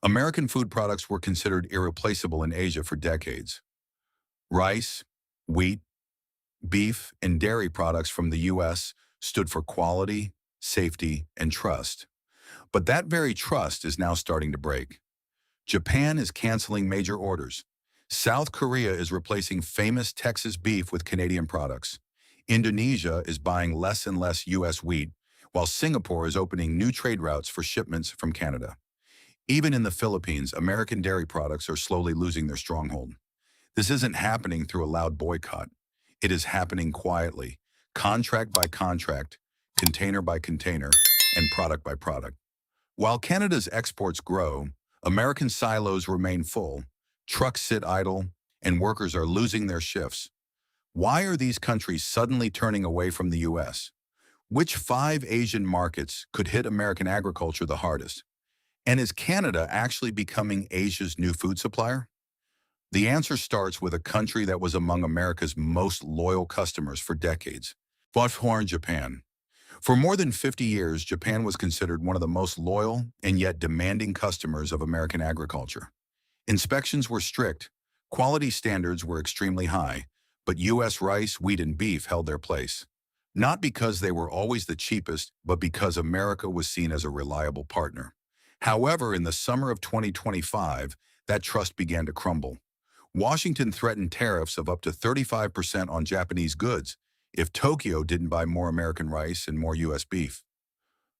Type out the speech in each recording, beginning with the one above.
American food products were considered irreplaceable in Asia for decades. Rice, wheat, beef, and dairy products from the U.S. stood for quality, safety, and trust. But that very trust is now starting to break. Japan is canceling major orders. South Korea is replacing famous Texas beef with Canadian products. Indonesia is buying less and less U.S. wheat, while Singapore is opening new trade routes for shipments from Canada. Even in the Philippines, American dairy products are slowly losing their stronghold. This isn't happening through a loud boycott. It is happening quietly, contract by contract, container by container, and product by product. While Canada's exports grow, American silos remain full, trucks sit idle, and workers are losing their shifts. Why are these countries suddenly turning away from the U.S.? Which five Asian markets could hit American agriculture the hardest? And is Canada actually becoming Asia's new food supplier? The answer starts with a country that was among America's most loyal customers for decades, Japan. For more than 50 years, Japan was considered one of the most loyal and yet demanding customers of American agriculture. Inspections were strict, quality standards were extremely high, but U.S. rice, wheat, and beef held their place. Not because they were always the cheapest, but because America was seen as a reliable partner. However, in the summer of 2025, that trust began to crumble. Washington threatened tariffs of up to 35% on Japanese goods if Tokyo didn't buy more American rice and more U.S. beef.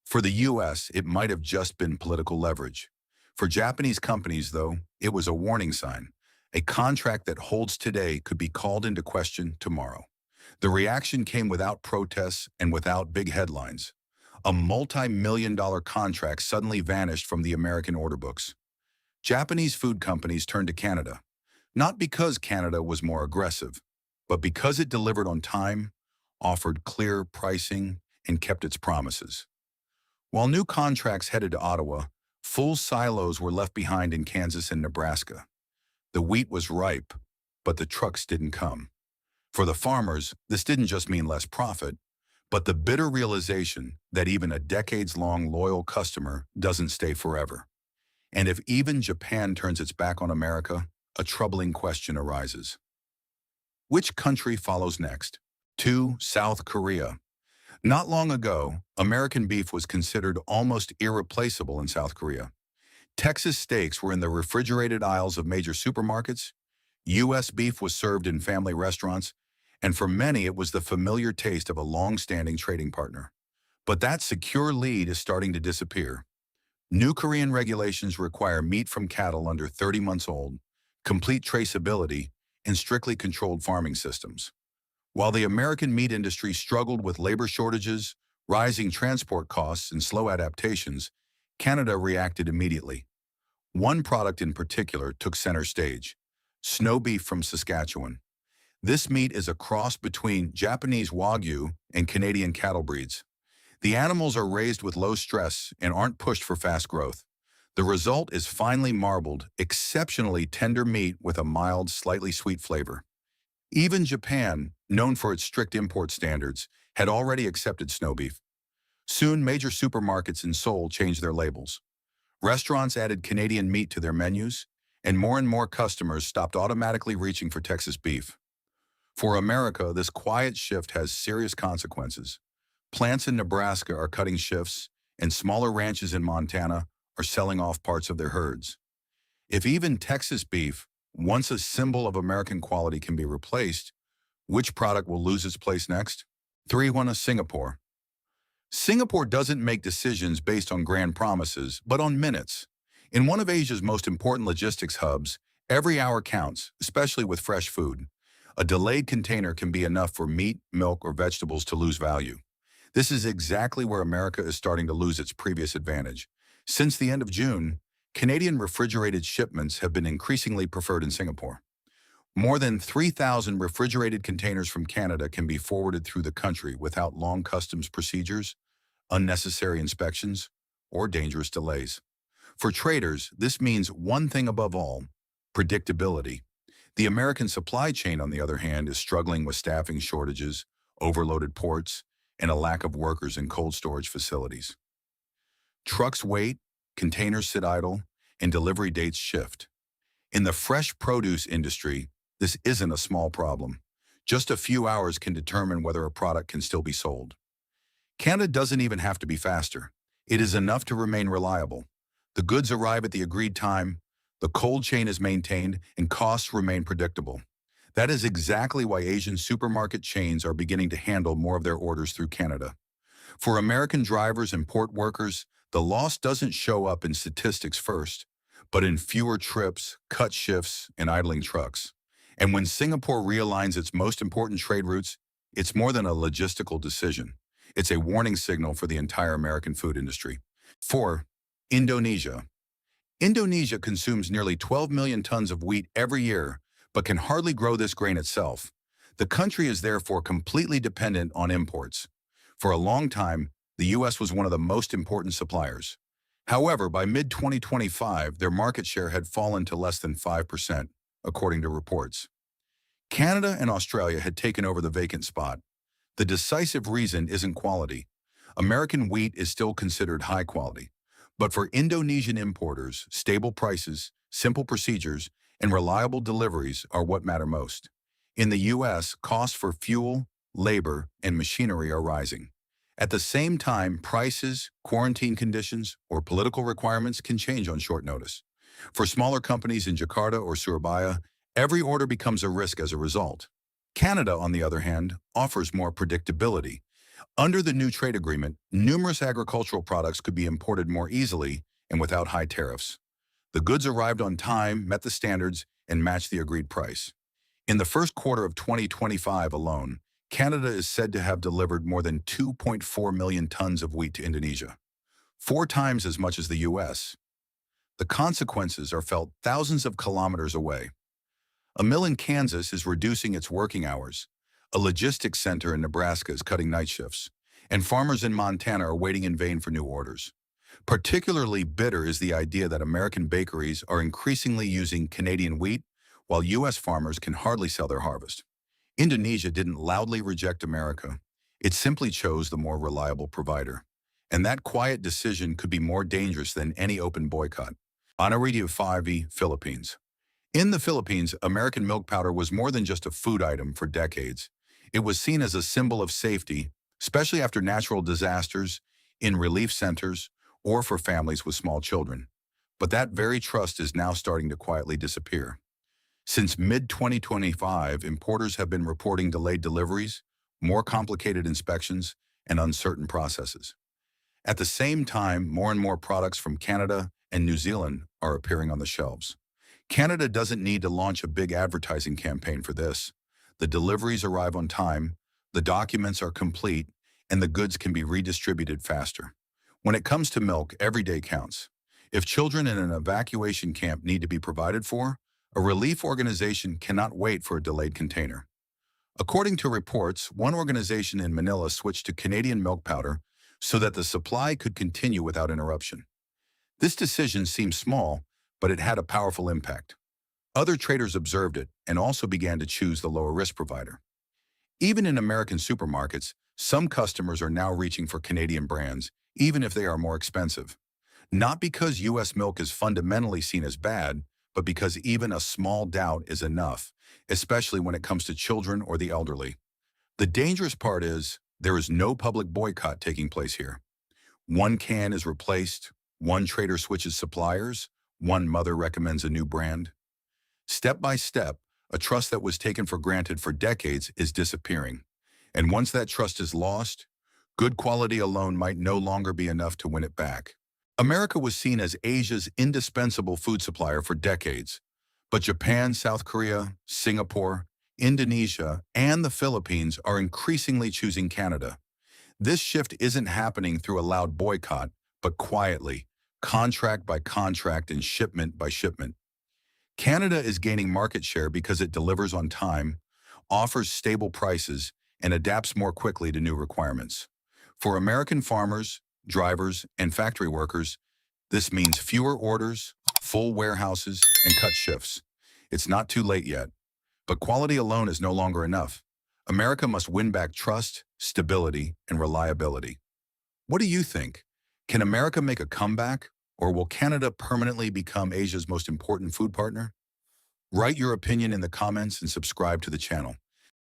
For the U.S., it might have just been political leverage. For Japanese companies, though, it was a warning sign. A contract that holds today could be called into question tomorrow. The reaction came without protests and without big headlines. A multi-million-dollar contract suddenly vanished from the American order books. Japanese food companies turned to Canada, not because Canada was more aggressive, but because it delivered on time, offered clear pricing, and kept its promises. While new contracts headed to Ottawa, full silos were left behind in Kansas and Nebraska. The wheat was ripe, but the trucks didn't come. For the farmers, this didn't just mean less profit, but the bitter realization that even a decades-long loyal customer doesn't stay forever. And if even Japan turns its back on America, a troubling question arises. Which country follows next? 2. South Korea. Not long ago, American beef was considered almost irreplaceable in South Korea. Texas steaks were in the refrigerated aisles of major supermarkets, U.S. beef was served in family restaurants, and for many it was the familiar taste of a long-standing trading partner. But that secure lead is starting to disappear. New Korean regulations require meat from cattle under 30 months old, complete traceability, and strictly controlled farming systems. While the American meat industry struggled with labor shortages, rising transport costs, and slow adaptations, Canada reacted immediately. One product in particular took center stage: snow beef from Saskatchewan. This meat is a cross between Japanese Wagyu and Canadian cattle breeds. The animals are raised with low stress and aren't pushed for fast growth. The result is finely marbled, exceptionally tender meat with a mild, slightly sweet flavor. Even Japan, known for its strict import standards, had already accepted snow beef. Soon, major supermarkets in Seoul changed their labels. Restaurants added Canadian meat to their menus, and more customers stopped automatically reaching for Texas beef. For America, this quiet shift has serious consequences. Plants in Nebraska are cutting shifts, and smaller ranches in Montana are selling off parts of their herds. If even Texas beef, once a symbol of American quality, can be replaced, which product will lose its place next? 3. Singapore. Singapore doesn't make decisions based on grand promises, but on minutes. In one of Asia's most important logistics hubs, every hour counts, especially with fresh food. A delayed container can be enough for meat, milk, or vegetables to lose value. This is exactly where America is starting to lose its previous advantage. Since the end of June, Canadian refrigerated shipments have been increasingly preferred in Singapore. More than 3,000 refrigerated containers from Canada can be forwarded through the country without long customs procedures, unnecessary inspections, or dangerous delays. For traders, this means one thing above all: predictability. The American supply chain, on the other hand, is struggling with staffing shortages, overloaded ports, and a lack of workers in cold storage facilities. Trucks wait, containers sit idle, and delivery dates shift. In the fresh produce industry, this isn't a small problem. Just a few hours can determine whether a product can still be sold. Canada doesn't even have to be faster. It is enough to remain reliable. The goods arrive at the agreed time, the cold chain is maintained, and costs remain predictable. That is exactly why Asian supermarket chains are beginning to handle more of their orders through Canada. For American drivers and port workers, the loss doesn't show up in statistics first, but in fewer trips, cut shifts, and idling trucks. And when Singapore realigns its most important trade routes, it's more than a logistical decision. It's a warning signal for the entire American food industry. 4. Indonesia. Indonesia consumes nearly 12 million tons of wheat every year, but can hardly grow this grain itself. The country is therefore completely dependent on imports. For a long time, the U.S. was one of the most important suppliers. However, by mid-2025, their market share had fallen to less than 5%, according to reports. Canada and Australia had taken over the vacant spot. The decisive reason isn't quality. American wheat is still considered high quality. But for Indonesian importers, stable prices, simple procedures, and reliable deliveries are what matter most. In the U.S., costs for fuel, labor, and machinery are rising. At the same time, prices, quarantine conditions, or political requirements can change on short notice. For smaller companies in Jakarta or Surabaya, every order becomes a risk as a result. Canada, on the other hand, offers more predictability. Under the new trade agreement, numerous agricultural products could be imported more easily and without high tariffs. The goods arrived on time, met the standards, and matched the agreed price. In the first quarter of 2025 alone, Canada is said to have delivered more than 2.4 million tons of wheat to Indonesia, 4 times as much as the U.S. The consequences are felt thousands of kilometers away. A mill in Kansas is reducing its working hours. A logistics center in Nebraska is cutting night shifts, and farmers in Montana are waiting in vain for new orders. Particularly bitter is the idea that American bakeries are increasingly using Canadian wheat, while U.S. farmers can hardly sell their harvest. Indonesia didn't loudly reject America. It simply chose the more reliable provider. And that quiet decision could be more dangerous than any open boycott. Honorarium 5e, Philippines. In the Philippines, American milk powder was more than just a food item for decades. It was seen as a symbol of safety, especially after natural disasters, in relief centers, or for families with small children. But that very trust is now starting to quietly disappear. Since mid-2025, importers have been reporting delayed deliveries, more complicated inspections, and uncertain processes. At the same time, more and more products from Canada and New Zealand are appearing on the shelves. Canada doesn't need to launch a big advertising campaign for this. The deliveries arrive on time, the documents are complete, and the goods can be redistributed faster. When it comes to milk, every day counts. If children in an evacuation camp need to be provided for, a relief organization cannot wait for a delayed container. According to reports, one organization in Manila switched to Canadian milk powder so that the supply could continue without interruption. This decision seems small, but it had a powerful impact. Other traders observed it and also began to choose the lower-risk provider. Even in American supermarkets, some customers are now reaching for Canadian brands, even if they are more expensive. Not because U.S. milk is fundamentally seen as bad, but because even a small doubt is enough, especially when it comes to children or the elderly. The dangerous part is, there is no public boycott taking place here. One can is replaced, one trader switches suppliers, one mother recommends a new brand. Step by step, a trust that was taken for granted for decades is disappearing. And once that trust is lost, good quality alone might no longer be enough to win it back. America was seen as Asia's indispensable food supplier for decades, but Japan, South Korea, Singapore, Indonesia, and the Philippines are increasingly choosing Canada. This shift isn't happening through a loud boycott, but quietly, contract by contract and shipment by shipment. Canada is gaining market share because it delivers on time, offers stable prices, and adapts more quickly to new requirements. For American farmers, drivers, and factory workers, this means fewer orders, full warehouses, and cut shifts. It's not too late yet, but quality alone is no longer enough. America must win back trust, stability, and reliability. What do you think? Can America make a comeback, Or will Canada permanently become Asia's most important food partner? Write your opinion in the comments and subscribe to the channel.